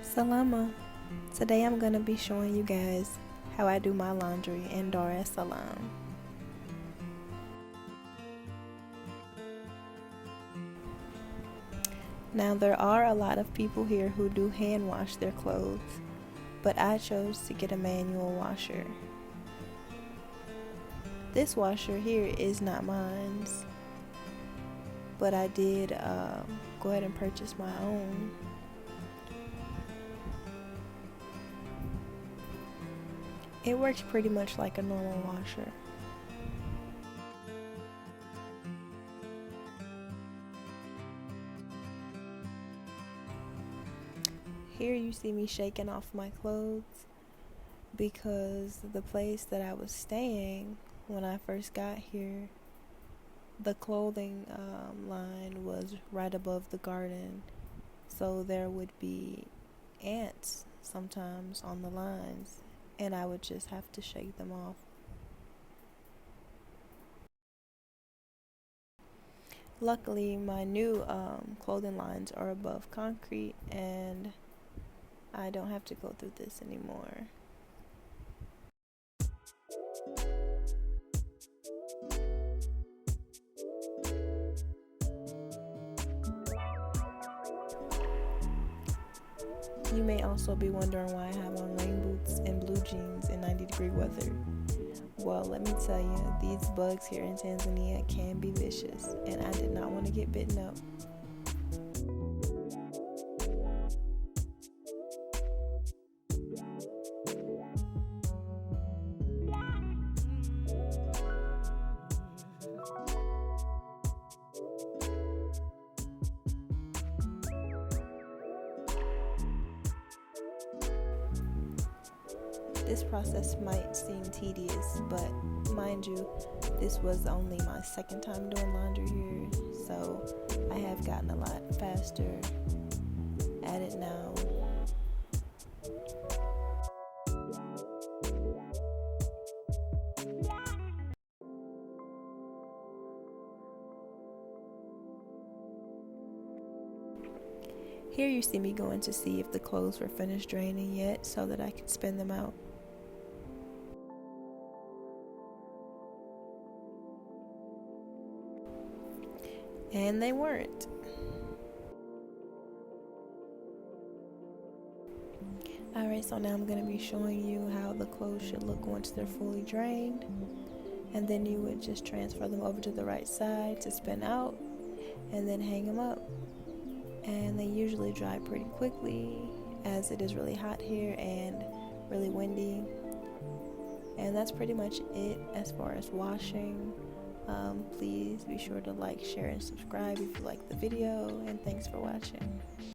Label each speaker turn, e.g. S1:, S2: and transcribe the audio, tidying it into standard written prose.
S1: Salama. Today I'm going to be showing you guys how I do my laundry in Dar es Salaam. Now there are a lot of people here who do hand wash their clothes, but I chose to get a manual washer. This washer here is not mine, but I did go ahead and purchase my own. It works pretty much like a normal washer. Here you see me shaking off my clothes because the place that I was staying when I first got here, the clothing line was right above the garden, so there would be ants sometimes on the lines, and I would just have to shake them off. Luckily, my new clothing lines are above concrete, and I don't have to go through this anymore. You may also be wondering why I have on rain boots and blue jeans in 90-degree weather. Well, let me tell you, these bugs here in Tanzania can be vicious, and I did not want to get bitten up. This process might seem tedious, but mind you, this was only my second time doing laundry here, so I have gotten a lot faster at it now. Here you see me going to see if the clothes were finished draining yet so that I could spin them out. And they weren't. Alright, so now I'm going to be showing you how the clothes should look once they're fully drained. And then you would just transfer them over to the right side to spin out and then hang them up. And they usually dry pretty quickly as it is really hot here and really windy. And that's pretty much it as far as washing. Please be sure to like, share, and subscribe if you like the video, and thanks for watching.